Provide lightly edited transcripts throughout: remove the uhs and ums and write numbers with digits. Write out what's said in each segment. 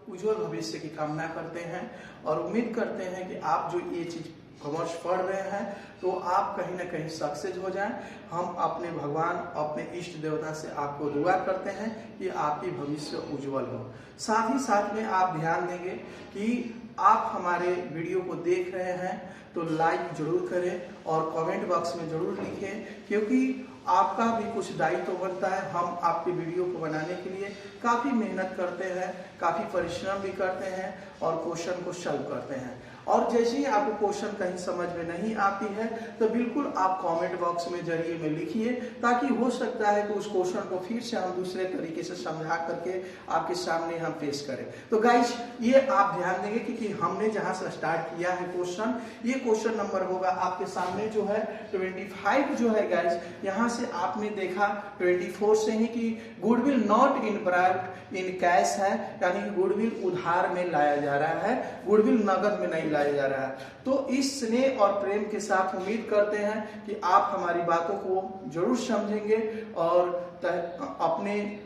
उज्जवल भविष्य की कामना करते हैं और उम्मीद करते हैं कि आप जो ये चीज कॉमर्स पढ़ रहे हैं तो आप कहीं ना कहीं सक्सेस हो जाएं। हम अपने भगवान, अपने इष्ट देवता से आपको दुआ करते हैं कि आपकी भविष्य उज्जवल हो। साथ ही साथ में आप ध्यान देंगे कि आप हमारे वीडियो को देख रहे हैं तो लाइक जरूर करें और कमेंट बॉक्स में जरूर लिखें, क्योंकि आपका भी कुछ दायित्व बनता है। हम आपके वीडियो को बनाने के लिए काफ़ी मेहनत करते हैं, काफ़ी परिश्रम भी करते हैं और क्वेश्चन को सॉल्व करते हैं। और जैसे ही आपको क्वेश्चन कहीं समझ में नहीं आती है तो बिल्कुल आप कमेंट बॉक्स में जरिए में लिखिए, ताकि हो सकता है कि उस क्वेश्चन को फिर से हम दूसरे तरीके से समझा करके आपके सामने हम पेश करें। तो गाइस ये आप ध्यान देंगे कि हमने जहां से स्टार्ट किया है क्वेश्चन, ये क्वेश्चन नंबर होगा आपके सामने जो है 25 जो है गाइस। यहाँ से आपने देखा 24 से ही कि गुडविल नॉट इनब्राइब्ड इन कैश है, यानी कि गुडविल उधार में लाया जा रहा है, गुडविल नगद में नहीं लाया जा रहा है। तो इस स्नेह और प्रेम के साथ उम्मीद करते हैं कि आप हमारी बातों को जरूर समझेंगे और अपने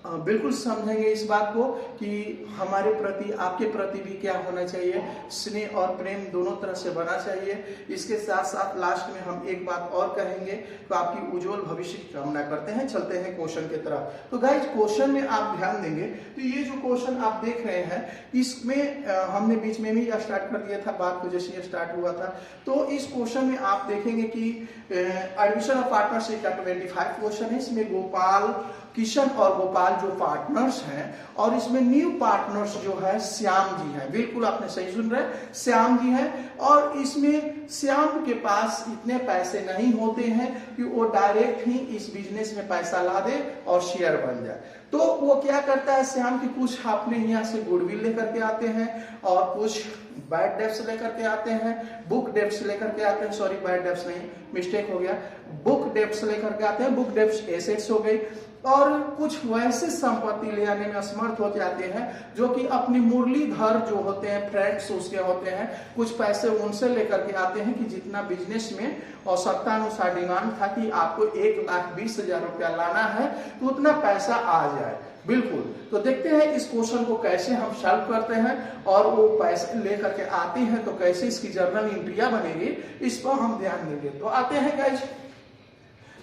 बिल्कुल समझेंगे इस बात को कि हमारे प्रति, आपके प्रति भी क्या होना चाहिए, स्नेह और प्रेम दोनों तरह से बना चाहिए। इसके साथ साथ लास्ट में हम एक बात और कहेंगे, तो आपकी उज्जवल भविष्य की कामना करते हैं। चलते हैं क्वेश्चन की तरफ। तो गाइस क्वेश्चन में आप ध्यान देंगे तो ये जो क्वेश्चन आप देख रहे हैं इसमें हमने बीच में भी स्टार्ट कर दिया था बात को, जैसे ये स्टार्ट हुआ था। तो इस क्वेश्चन में आप देखेंगे कि एडमिशन ऑफ पार्टनरशिप का 25 क्वेश्चन है। इसमें गोपाल, किशन और गोपाल जो पार्टनर्स हैं और इसमें न्यू पार्टनर्स जो है श्याम जी हैं। बिल्कुल आपने सही सुन रहे हैं, श्याम जी हैं। और इसमें श्याम के पास इतने पैसे नहीं होते हैं कि वो डायरेक्ट ही इस बिजनेस में पैसा ला दे और शेयर बन जाए। तो वो क्या करता है, श्याम की कुछ अपने यहाँ से गुडविल लेकर के आते हैं और कुछ बैड डेब्ट्स लेकर के आते हैं, बुक डेब्ट्स लेकर के आते हैं, सॉरी बैड डेब्ट्स नहीं, मिस्टेक हो गया, बुक डेब्ट्स लेकर के आते हैं। बुक डेब्ट्स एसेट्स हो गई। और कुछ वैसे संपत्ति ले आने में असमर्थ हो जाते हैं जो कि अपनी मुरलीधर जो होते हैं, फ्रेंड्स उसके होते हैं, कुछ पैसे उनसे लेकर के आते हैं कि जितना बिजनेस में आवश्यकता अनुसार डिमांड था कि आपको 1,20,000 रुपया लाना है तो उतना पैसा आ जाए। बिल्कुल। तो देखते हैं इस क्वेश्चन को कैसे हम सॉल्व करते हैं और वो पैसे लेकर के आते हैं तो कैसे इसकी जर्नल एंट्रियां बनेगी, इस पर हम ध्यान देंगे। तो आते हैं गाइस,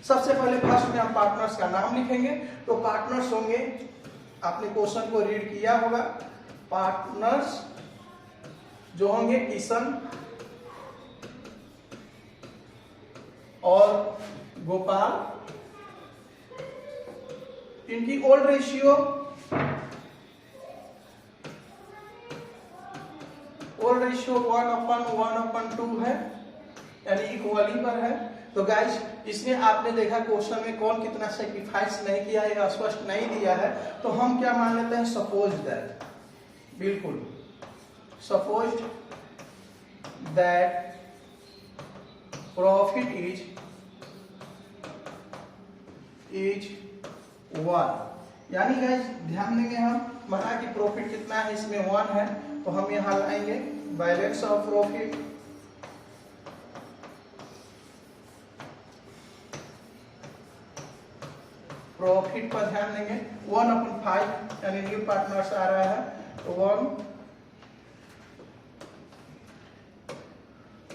सबसे पहले फर्स्ट में हम पार्टनर्स का नाम लिखेंगे। तो पार्टनर्स होंगे, आपने क्वेश्चन को रीड किया होगा, पार्टनर्स जो होंगे किशन और गोपाल। इनकी ओल्ड रेशियो 1:1/2 है, यानी इक्वली पर है। तो गाइस इसमें आपने देखा क्वेश्चन में कौन कितना सेक्रीफाइस नहीं किया है, स्पष्ट नहीं दिया है, तो हम क्या मान लेते हैं, सपोज दैट, बिल्कुल सपोज दैट प्रॉफिट इज 1। यानी गाइस ध्यान देंगे, हम माना कि प्रॉफिट कितना है, इसमें 1 है, तो हम यहां लाएंगे बैलेंस ऑफ प्रॉफिट पर ध्यान देंगे 1/5, यानी न्यू पार्टनर्स आ रहा है तो 1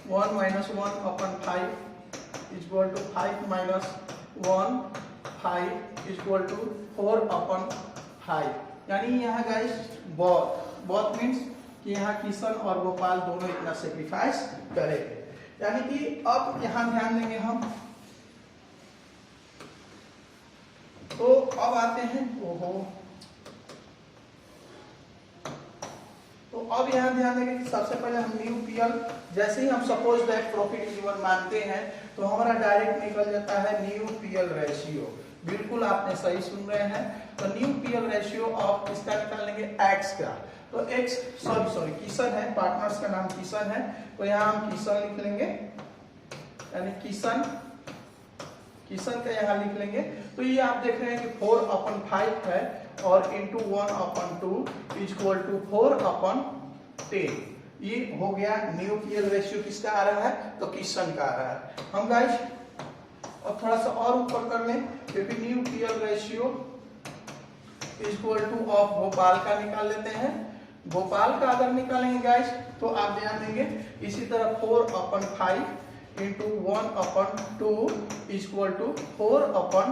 -1/5 इक्वल टू 5 - 1 5 इक्वल टू 4/5। यानी यहाँ गाइस बोथ मीन्स कि यहाँ किशन और गोपाल दोनों इतना सेक्रीफाइस करेंगे। यानी कि अब यहाँ ध्यान देंगे हम, तो अब आते हैं, तो अब यहाँ ध्यान देंगे कि सबसे पहले हम न्यू पीएल, जैसे ही हम सपोज दैट प्रॉफिट इज 1 मानते हैं तो हमारा डायरेक्ट निकल जाता है न्यू पीएल रेशियो। बिल्कुल आपने सही सुन रहे हैं। तो न्यू पीएल रेशियो ऑफ किसका निकाल लेंगे, एक्स का। तो एक्स सॉरी किशन है, पार्टनर्स का नाम किशन है, तो यहाँ हम किशन लिख लेंगे, यानी किशन का यहाँ लिख लेंगे। तो ये आप देख रहे हैं कि 4/5 है और इंटू 1/2 इक्वल टू 4/10। ये हो गया न्यू पीएल रेशियो, किसका आ रहा है, तो किशन का आ रहा है। हम गाइस अब थोड़ा सा और ऊपर कर लें, क्योंकि new PL ratio equal two of Bhopal का निकाल लेते हैं। भोपाल का अगर निकालेंगे गाइस तो आप ध्यान देंगे इसी तरह 4/5 इंटू 1/2 इक्वल टू 4/10।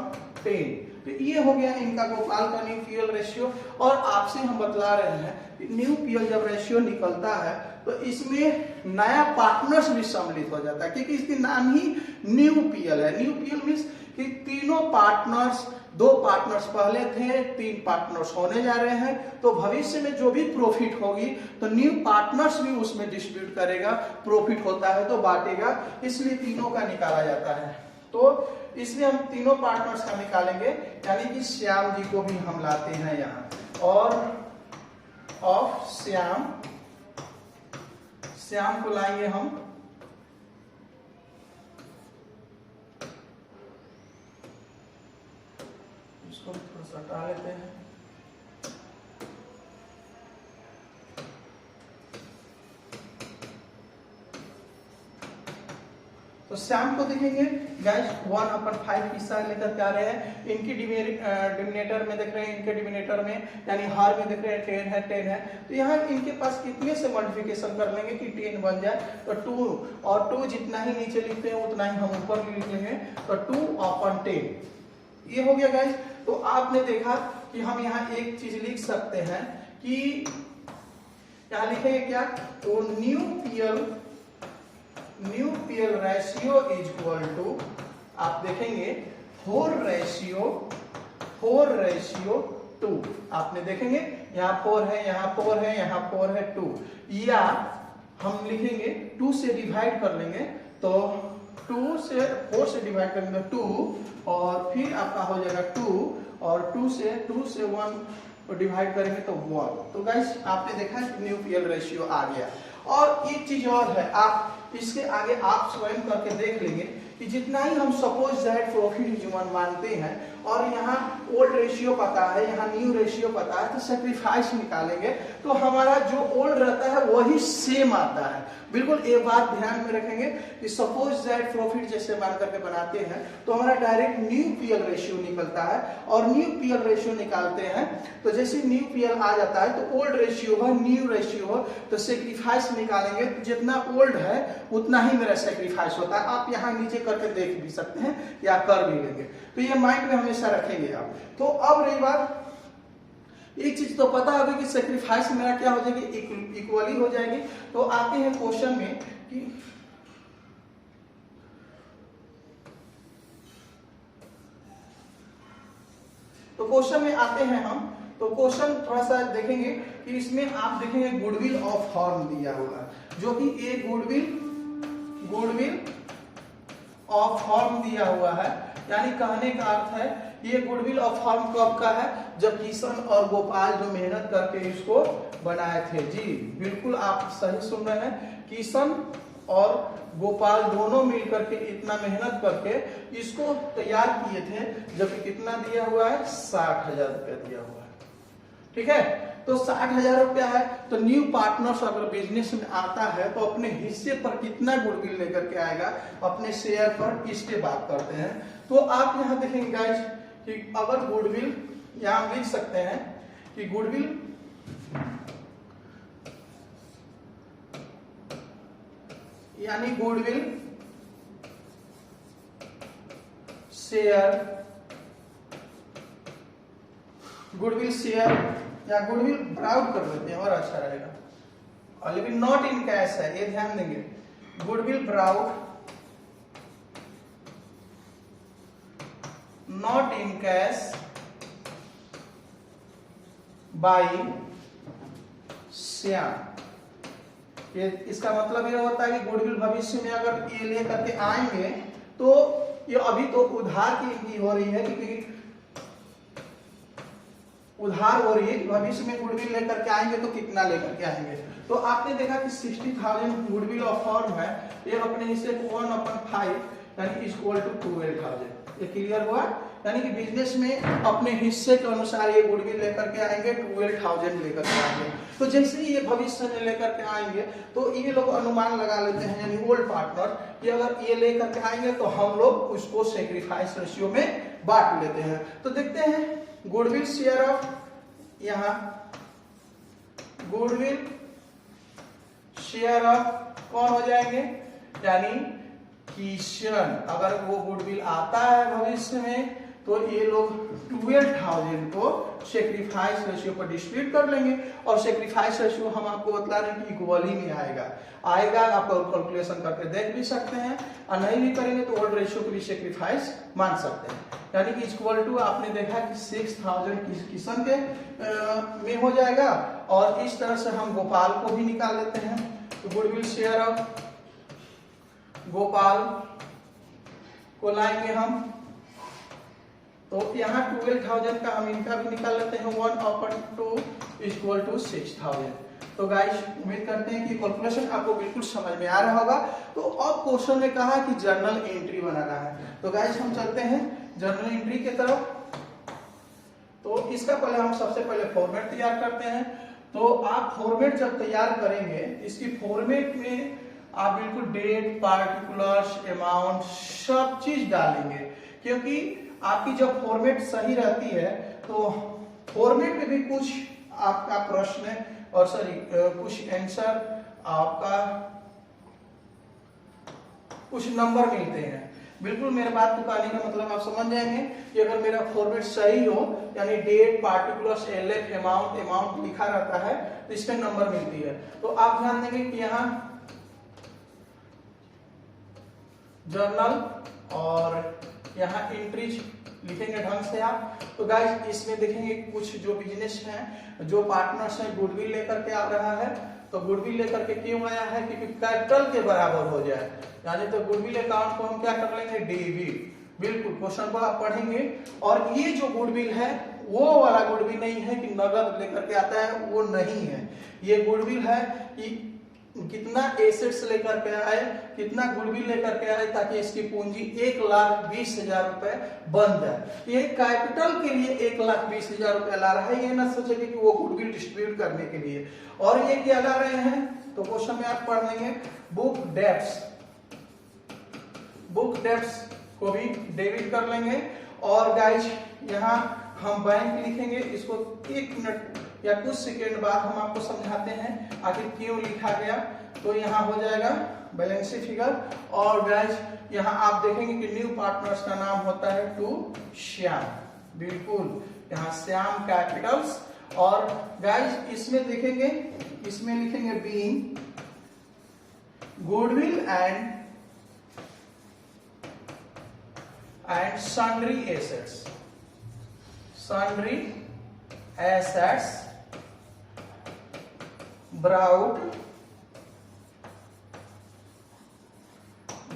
तो ये हो गया इनका भोपाल का न्यू फ्यूल रेशियो। और आपसे हम बतला रहे हैं न्यू फ्यूल जब रेशियो निकलता है तो इसमें नया पार्टनर्स भी सम्मिलित हो जाता है, क्योंकि इसकी नाम ही न्यू पीएल है। न्यू पीएल मीन्स कि तीनों पार्टनर्स, 2 पार्टनर्स पहले थे, 3 पार्टनर्स होने जा रहे हैं। तो भविष्य में जो भी प्रॉफिट होगी तो न्यू पार्टनर्स भी उसमें डिस्ट्रीब्यूट करेगा, प्रॉफिट होता है तो बांटेगा, इसलिए तीनों का निकाला जाता है। तो इसलिए हम तीनों पार्टनर्स का निकालेंगे, यानी कि श्याम जी को भी हम लाते हैं यहाँ, और ऑफ श्याम को लाएंगे हम इसको थोड़ा सा हटा लेते हैं। तो श्याम को देखेंगे गाइस 1/5 हिस्सा लेकर के आ रहे हैं। इनकी डिमिनेटर में देख रहे हैं, इनके डिमिनेटर में यानी हर में देख रहे हैं 10 है। तो यहाँ इनके पास कितने से मल्टीप्लिकेशन कर लेंगे कि 10 बन जाए, तो 2, और 2 जितना ही नीचे लिखते हैं उतना ही हम ऊपर लिख लेंगे, तो 2/10 ये हो गया गाइस। तो आपने देखा कि हम यहाँ एक चीज लिख सकते हैं कि यहाँ लिखेंगे क्या, तो new PL ratio is equal to, आप देखेंगे 4 रेशियो 2। आपने देखेंगे यहाँ 4 है, यहाँ 4 है, यहाँ 4 है, 2, या हम लिखेंगे 2 से डिवाइड कर लेंगे, तो 2 से 4 से डिवाइड करेंगे 2, और फिर आपका हो जाएगा 2, और 2 से 1 डिवाइड करेंगे तो 1। तो गाइस आपने देखा न्यू पीएल रेशियो आ गया। और एक चीज और है, आप इसके आगे आप स्वयं करके देख लेंगे कि जितना ही हम सपोज दैट प्रॉफिट ह्यूमन मानते हैं और यहाँ ओल्ड रेशियो पता है, यहाँ न्यू रेशियो पता है, तो सेक्रीफाइस निकालेंगे तो हमारा जो ओल्ड रहता है वही सेम आता है। बिल्कुल ये बात ध्यान में रखेंगे कि सपोज दैट प्रॉफिट जैसे मान करके बनाते हैं तो हमारा डायरेक्ट न्यू पीएल रेशियो निकलता है, और न्यू पीएल रेशियो निकालते हैं तो जैसे न्यू पीएल आ जाता है तो ओल्ड रेशियो हो, न्यू रेशियो हो, तो सेक्रीफाइस निकालेंगे तो जितना ओल्ड है उतना ही मेरा सेक्रीफाइस होता है। आप यहाँ नीचे करके देख भी सकते हैं या कर भी लेंगे, तो ये माइंड में हमेशा रखेंगे आप। तो अब रही बात, एक चीज तो पता होगी कि सेक्रीफाइस मेरा क्या हो जाएगी, इक्वली हो जाएगी। तो आते हैं क्वेश्चन में कि तो क्वेश्चन में आते हैं हम, तो क्वेश्चन थोड़ा सा देखेंगे कि इसमें आप देखेंगे गुडविल ऑफ फॉर्म दिया हुआ है, जो कि एक गुडविल ऑफ फॉर्म दिया हुआ है। यानी कहने का अर्थ है ये गुडविल ऑफ फॉर्म कब का है, जब किशन और गोपाल जो मेहनत करके इसको बनाए थे। जी बिल्कुल आप सही सुन रहे हैं, किशन और गोपाल दोनों मिलकर के इतना मेहनत करके इसको तैयार किए थे, जबकि कितना दिया हुआ है, 60,000 रुपया दिया हुआ है। ठीक है, तो 60,000 रुपया है, तो न्यू पार्टनर्स अगर बिजनेस में आता है तो अपने हिस्से पर कितना गुडविल लेकर के आएगा, अपने शेयर पर, इसके बात करते हैं। तो आप यहाँ देखेंगे गाइस कि अगर गुडविल, यहाँ लिख सकते हैं कि गुडविल यानी गुडविल शेयर या गुडविल प्राउड कर देते हैं और अच्छा रहेगा, और लेकिन नॉट इन कैश है, ये ध्यान देंगे। Goodwill proud not in cash by Shyam. ये इसका मतलब ये होता है कि गुडविल भविष्य में अगर ये लेकर के आएंगे तो ये अभी तो उधार की इनकी हो रही है, क्योंकि उधार हो रही है कि भविष्य में गुडविल लेकर के आएंगे तो कितना लेकर के आएंगे। तो आपने देखा कि 60,000 गुडविल ऑफ फॉर्म है, ये अपने हिस्से को 1/5 यानी इक्वल टू 12,000। ये क्लियर हुआ, यानी कि बिजनेस में अपने हिस्से के अनुसार ये गुडविल लेकर के आएंगे, 12,000 लेकर के आएंगे। तो जैसे ही ये भविष्य में लेकर के आएंगे तो ये लोग अनुमान लगा लेते हैं, यानी ओल्ड पार्टनर, कि अगर ये लेकर के आएंगे तो हम लोग उसको सेक्रीफाइस रेशियो में बांट लेते हैं। तो देखते हैं गुडविल शेयर ऑफ यहाँ गुडविल शेयर ऑफ कौन हो जाएंगे, यानी किशन। अगर वो गुडविल आता है भविष्य में तो ये लोग 12,000 को सेक्रीफाइस रेशियो पर डिस्ट्रीब्यूट कर लेंगे। और सेक्रीफाइस रेशियो हम आपको बता रहे हैं कि इक्वली में आएगा। आप कैलकुलेशन करके देख भी सकते हैं, और नहीं भी करेंगे तो ओल्ड रेशियो को भी सेक्रीफाइस मान सकते हैं। यानी कि इक्वल टू आपने देखा कि 6,000 किशन के में हो जाएगा। और इस तरह से हम गोपाल को भी निकाल लेते हैं। तो गुडविल शेयर ऑफ गोपाल को लाएंगे हम, तो यहाँ 12,000 का हम इनका भी निकाल लेते हैं, 1/2 इक्वल टू 6,000। तो गाइस उम्मीद करते हैं कि कैलकुलेशन आपको बिल्कुल समझ में आ रहा होगा। तो अब क्वेश्चन में कहा कि जर्नल एंट्री बनाना है। तो गाइस हम चलते हैं जर्नल एंट्री की तरफ। तो इसका पहले हम सबसे पहले फॉर्मेट तैयार करते हैं। तो आप फॉर्मेट जब तैयार करेंगे, इसकी फॉर्मेट में आप बिल्कुल डेट, पार्टिकुलर्स, अमाउंट सब चीज डालेंगे, क्योंकि आपकी जब फॉर्मेट सही रहती है तो फॉर्मेट में भी कुछ आपका प्रश्न और कुछ आंसर आपका कुछ नंबर मिलते हैं। बिल्कुल मेरे बात को कहने का मतलब आप समझ जाएंगे कि अगर मेरा फॉर्मेट सही हो, यानी डेट, पार्टिकुलर्स, एलएफ, अमाउंट लिखा रहता है, तो इसमें नंबर मिलती है। तो आप ध्यान देंगे कि यहाँ जर्नल और यहाँ एंट्रीज लिखेंगे ढंग से आप। तो गाइस इसमें देखेंगे कुछ जो बिजनेस है, जो पार्टनर्स है, गुडविल लेकर के आ रहा है। तो गुडविल लेकर के क्यों आया है, क्योंकि कैपिटल के बराबर हो जाए, यानी तो गुडविल अकाउंट को हम क्या कर लेंगे, डेबिट। बिल्कुल क्वेश्चन को आप पढ़ेंगे। और ये जो गुडविल है वो वाला गुडविल नहीं है कि नगद लेकर के आता है, वो नहीं है। ये गुडविल है कि कितना एसेट्स लेकर के आए, कितना गुडविल लेकर के आए, ताकि इसकी पूंजी 1,20,000 रुपए बन जाए। ये कैपिटल के लिए 1,20,000 रुपए ला रहा है, ये ना सोचेंगे कि वो गुडविल डिस्ट्रीब्यूट करने के लिए। और ये क्या ला रहे हैं, तो क्वेश्चन में आप पढ़ लेंगे बुक डेब्ट्स को भी डेबिट कर लेंगे। और गाइस यहाँ हम बैंक लिखेंगे, इसको 1 मिनट या कुछ सेकेंड बाद हम आपको समझाते हैं आखिर क्यों लिखा गया। तो यहाँ हो जाएगा बैलेंस शीट फिगर। और गाइस यहाँ आप देखेंगे कि न्यू पार्टनर्स का नाम होता है टू श्याम। बिल्कुल यहाँ श्याम कैपिटल्स। और गाइस इसमें देखेंगे, इसमें लिखेंगे being goodwill and sundry assets brought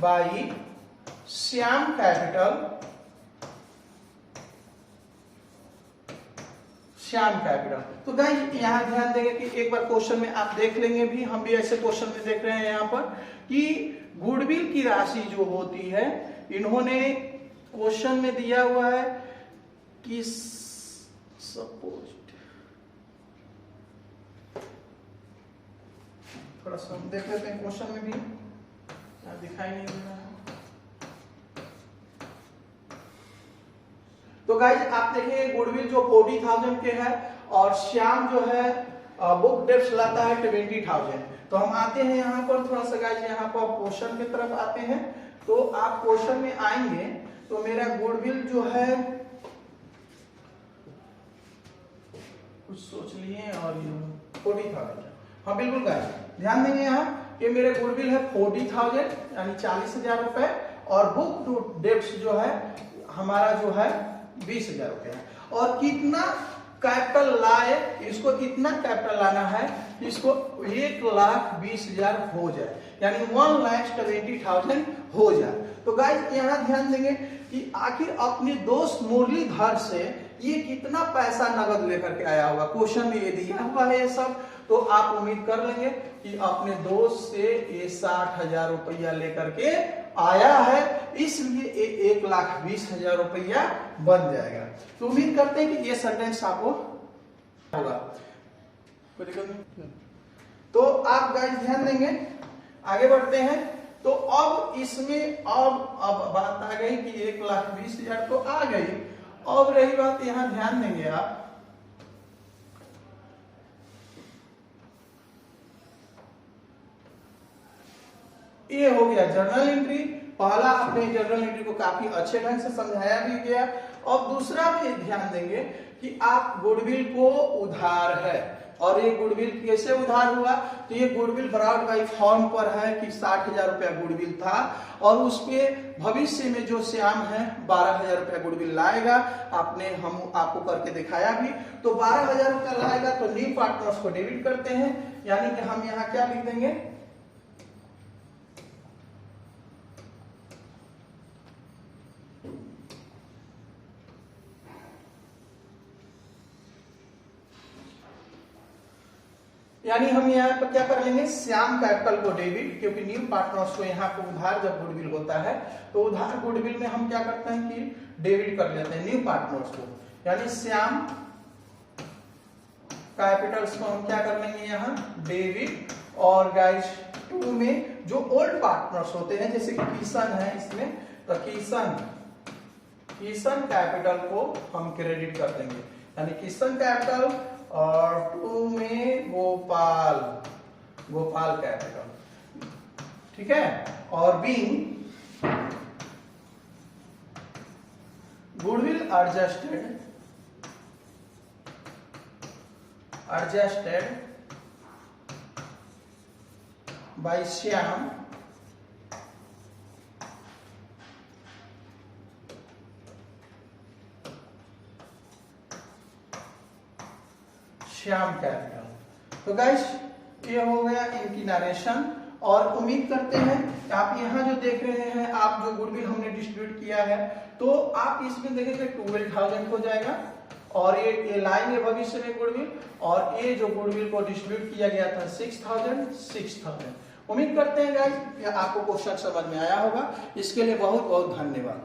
by Shyam capital. तो गाइस यहाँ ध्यान देंगे कि एक बार क्वेश्चन में आप देख लेंगे भी, हम भी ऐसे क्वेश्चन में देख रहे हैं यहाँ पर कि गुडविल की राशि जो होती है, इन्होंने क्वेश्चन में दिया हुआ है कि सपोज, थोड़ा सा हम देख लेते हैं क्वेश्चन में भी, दिखाई नहीं दे रहा है। तो गाइस आप देखिए गुडविल जो 40,000 के है और श्याम जो है बुक डेब्ट्स लाता है 20,000। तो हम आते हैं यहाँ पर थोड़ा सा गाइस, यहाँ पर क्वेश्चन की तरफ आते हैं। तो आप क्वेश्चन में आएंगे तो मेरा गुडविल जो है कुछ सोच लिए और 40,000। हाँ बिल्कुल गाइस ध्यान देंगे यहाँ कि मेरे गुडविल है 40,000 यानी 40,000 रुपए, और बुक डेब्ट्स जो है हमारा जो है 20,000 रुपए है। और कितना कैपिटल लाए, इसको कितना कैपिटल लाना है, इसको 1,20,000 हो जाए, यानी 1,20,000 हो जाए। तो गाइस यहाँ ध्यान देंगे कि आखिर अपने दोस्त मुरलीधर से ये कितना पैसा नगद लेकर के आया होगा। क्वेश्चन में ये दिया हुआ है ये सब, तो आप उम्मीद कर लेंगे कि अपने दोस्त से ये 60,000 रुपया लेकर के आया है, इसलिए ये 1,20,000 रुपया बन जाएगा। तो उम्मीद करते हैं कि ये सेंटेंस आपको होगा। तो आप गाइस ध्यान देंगे, आगे बढ़ते हैं। तो अब इसमें अब बात आ गई कि 1,20,000 तो आ गई। अब रही बात, यहाँ ध्यान देंगे आप ये हो गया जर्नल एंट्री। पहला अपने जर्नल एंट्री को काफी अच्छे ढंग से समझाया भी गया। और दूसरा भी ध्यान देंगे कि आप गुडविल को उधार है, और ये गुडविल कैसे उधार हुआ, तो ये गुडविल ब्रॉड बाई फॉर्म पर है कि 60,000 रुपया गुडविल था, और उसके भविष्य में जो श्याम है 12,000 रुपया गुडविल लाएगा। हम आपको करके दिखाया भी। तो 12,000 रुपया लाएगा तो न्यू पार्टनर्स को डेबिट करते हैं, यानी कि हम यहाँ क्या लिख देंगे, यानी हम यहाँ पर क्या कर लेंगे, श्याम कैपिटल को डेबिट, क्योंकि न्यू पार्टनर्स को यहाँ पर उधार जब गुडविल होता है तो उधार गुडविल में हम क्या करते हैं कि डेबिट कर लेते हैं न्यू पार्टनर्स को, यानी श्याम कैपिटल्स को हम क्या कर लेंगे यहाँ डेबिट। और गाइस 2 में जो ओल्ड पार्टनर्स होते हैं जैसे कि किशन है इसमें, तो किशन कैपिटल को हम क्रेडिट कर देंगे, यानी किशन कैपिटल। और 2 में गोपाल कैपिटल, ठीक है। और being goodwill adjusted by Shyam capital. तो गाइस ये हो गया इनकी नरेशन। और उम्मीद करते हैं कि आप यहाँ जो देख रहे हैं, आप जो गुडविल हमने डिस्ट्रीब्यूट किया है, तो आप इसमें देखेंगे 12,000 हो जाएगा, और ये लाइन है भविष्य में गुडविल, और ये जो गुडविल को डिस्ट्रीब्यूट किया गया था 6,000। उम्मीद करते हैं गाइस आपको क्वेश्चन समझ में आया होगा। इसके लिए बहुत बहुत धन्यवाद।